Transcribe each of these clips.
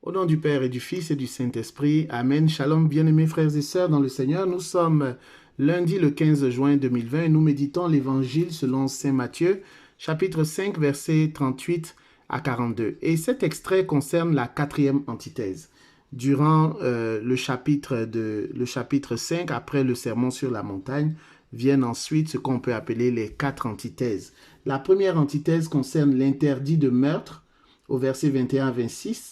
Au nom du Père et du Fils et du Saint-Esprit, Amen. Shalom, bien-aimés frères et sœurs dans le Seigneur. Nous sommes lundi le 15 juin 2020 et nous méditons l'Évangile selon Saint Matthieu, chapitre 5, versets 38 à 42. Et cet extrait concerne la quatrième antithèse. Durant le chapitre 5, après le sermon sur la montagne, viennent ensuite ce qu'on peut appeler les quatre antithèses. La première antithèse concerne l'interdit de meurtre au verset 21 à 26.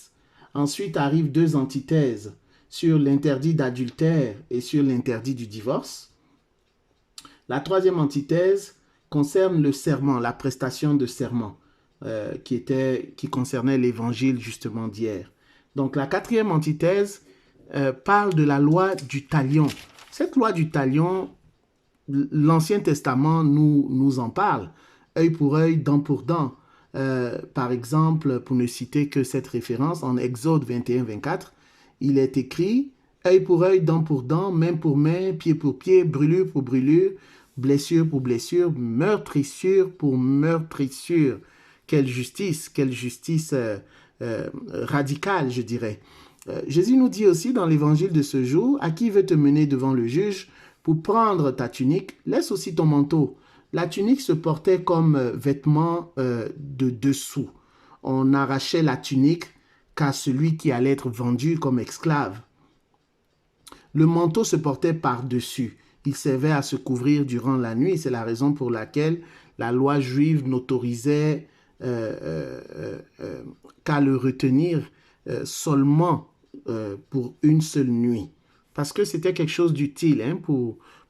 Ensuite arrivent deux antithèses sur l'interdit d'adultère et sur l'interdit du divorce. La troisième antithèse concerne le serment, la prestation de serment, qui concernait l'évangile justement d'hier. Donc la quatrième antithèse parle de la loi du talion. Cette loi du talion, l'Ancien Testament nous en parle. Œil pour œil, dent pour dent. Par exemple, pour ne citer que cette référence, en Exode 21-24, il est écrit « œil pour œil, dent pour dent, main pour main, pied pour pied, brûlure pour brûlure, blessure pour blessure, meurtrissure pour meurtrissure. » Quelle justice radicale, je dirais. Jésus nous dit aussi dans l'évangile de ce jour « à qui veut te mener devant le juge pour prendre ta tunique, laisse aussi ton manteau. » La tunique se portait comme vêtement de dessous. On arrachait la tunique qu'à celui qui allait être vendu comme esclave. Le manteau se portait par-dessus. Il servait à se couvrir durant la nuit. C'est la raison pour laquelle la loi juive n'autorisait qu'à le retenir seulement pour une seule nuit. Parce que c'était quelque chose d'utile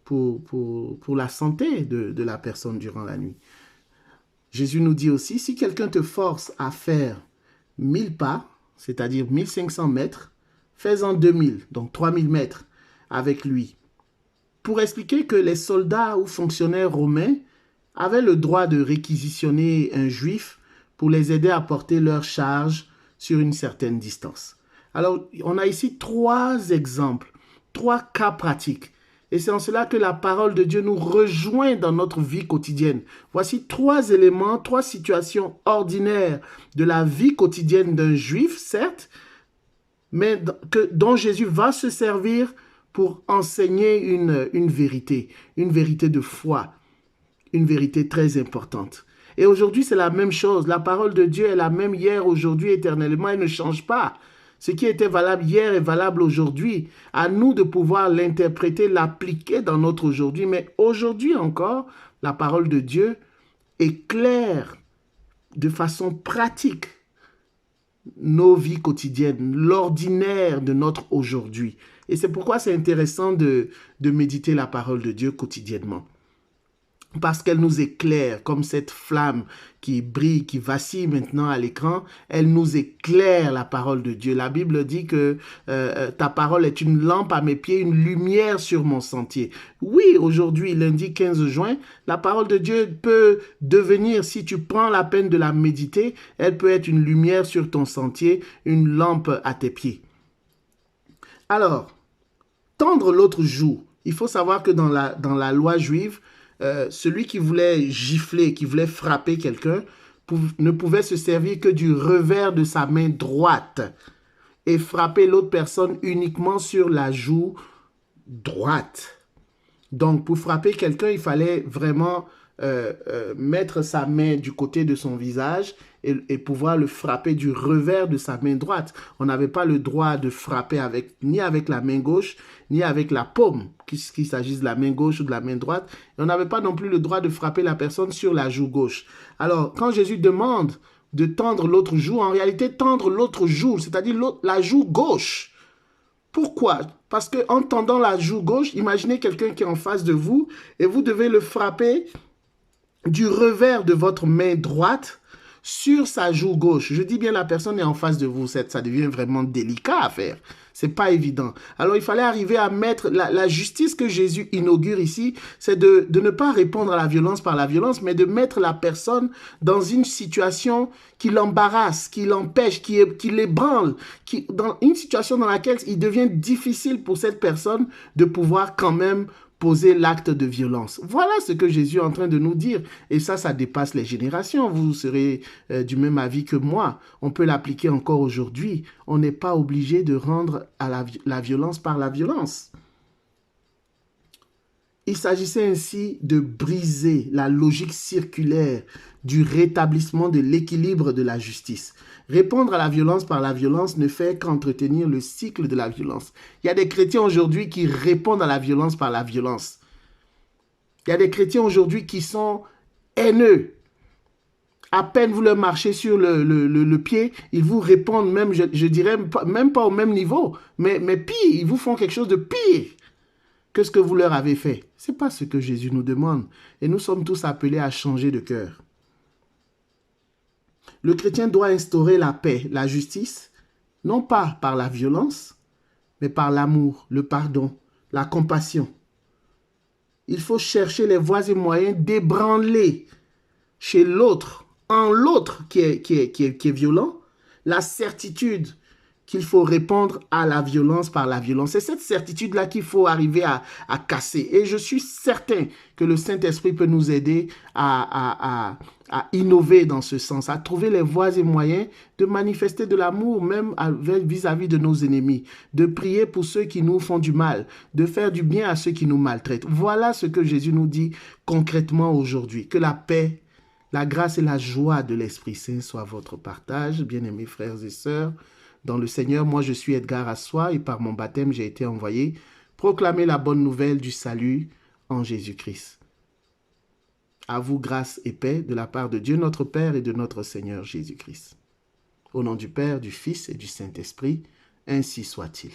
pour la santé de la personne durant la nuit. Jésus nous dit aussi, si quelqu'un te force à faire 1000 pas, c'est-à-dire 1500 mètres, fais-en 2000, donc 3000 mètres avec lui. Pour expliquer que les soldats ou fonctionnaires romains avaient le droit de réquisitionner un juif pour les aider à porter leur charge sur une certaine distance. Alors, on a ici trois exemples, trois cas pratiques. Et c'est en cela que la parole de Dieu nous rejoint dans notre vie quotidienne. Voici trois éléments, trois situations ordinaires de la vie quotidienne d'un juif, certes, mais dont Jésus va se servir pour enseigner une vérité de foi, une vérité très importante. Et aujourd'hui, c'est la même chose. La parole de Dieu est la même hier, aujourd'hui, éternellement. Elle ne change pas. Ce qui était valable hier est valable aujourd'hui. À nous de pouvoir l'interpréter, l'appliquer dans notre aujourd'hui. Mais aujourd'hui encore, la parole de Dieu éclaire de façon pratique nos vies quotidiennes, l'ordinaire de notre aujourd'hui. Et c'est pourquoi c'est intéressant de méditer la parole de Dieu quotidiennement. Parce qu'elle nous éclaire, comme cette flamme qui brille, qui vacille maintenant à l'écran, elle nous éclaire la parole de Dieu. La Bible dit que ta parole est une lampe à mes pieds, une lumière sur mon sentier. Oui, aujourd'hui, lundi 15 juin, la parole de Dieu peut devenir, si tu prends la peine de la méditer, elle peut être une lumière sur ton sentier, une lampe à tes pieds. Alors, tendre l'autre joue. Il faut savoir que dans la loi juive, celui qui voulait gifler, qui voulait frapper quelqu'un, ne pouvait se servir que du revers de sa main droite et frapper l'autre personne uniquement sur la joue droite. Donc, pour frapper quelqu'un, il fallait vraiment mettre sa main du côté de son visage et pouvoir le frapper du revers de sa main droite. On n'avait pas le droit de frapper ni avec la main gauche, ni avec la paume, qu'il s'agisse de la main gauche ou de la main droite. Et on n'avait pas non plus le droit de frapper la personne sur la joue gauche. Alors, quand Jésus demande de tendre l'autre joue, en réalité, tendre l'autre joue, c'est-à-dire la joue gauche. Pourquoi? Parce qu'en tendant la joue gauche, imaginez quelqu'un qui est en face de vous et vous devez le frapper du revers de votre main droite sur sa joue gauche. Je dis bien la personne est en face de vous, ça devient vraiment délicat à faire. C'est pas évident. Alors il fallait arriver à mettre la justice que Jésus inaugure ici, c'est de ne pas répondre à la violence par la violence, mais de mettre la personne dans une situation qui l'embarrasse, qui l'empêche, qui l'ébranle, dans une situation dans laquelle il devient difficile pour cette personne de pouvoir quand même poser l'acte de violence. Voilà ce que Jésus est en train de nous dire. Et ça dépasse les générations. Vous serez du même avis que moi. On peut l'appliquer encore aujourd'hui. On n'est pas obligé de rendre à la violence par la violence. Il s'agissait ainsi de briser la logique circulaire du rétablissement de l'équilibre de la justice. Répondre à la violence par la violence ne fait qu'entretenir le cycle de la violence. Il y a des chrétiens aujourd'hui qui répondent à la violence par la violence. Il y a des chrétiens aujourd'hui qui sont haineux. À peine vous leur marchez sur le pied, ils vous répondent même, je dirais, même pas au même niveau, mais pire, ils vous font quelque chose de pire que ce que vous leur avez fait. Ce n'est pas ce que Jésus nous demande. Et nous sommes tous appelés à changer de cœur. Le chrétien doit instaurer la paix, la justice, non pas par la violence, mais par l'amour, le pardon, la compassion. Il faut chercher les voies et moyens d'ébranler chez l'autre, en l'autre qui est violent, la certitude qu'il faut répondre à la violence par la violence. C'est cette certitude-là qu'il faut arriver à casser. Et je suis certain que le Saint-Esprit peut nous aider à innover dans ce sens, à trouver les voies et moyens de manifester de l'amour même vis-à-vis de nos ennemis, de prier pour ceux qui nous font du mal, de faire du bien à ceux qui nous maltraitent. Voilà ce que Jésus nous dit concrètement aujourd'hui. Que la paix, la grâce et la joie de l'Esprit Saint soient votre partage, bien-aimés frères et sœurs. Dans le Seigneur, moi je suis Edgar Assois et par mon baptême j'ai été envoyé proclamer la bonne nouvelle du salut en Jésus-Christ. À vous grâce et paix de la part de Dieu notre Père et de notre Seigneur Jésus-Christ. Au nom du Père, du Fils et du Saint-Esprit, ainsi soit-il.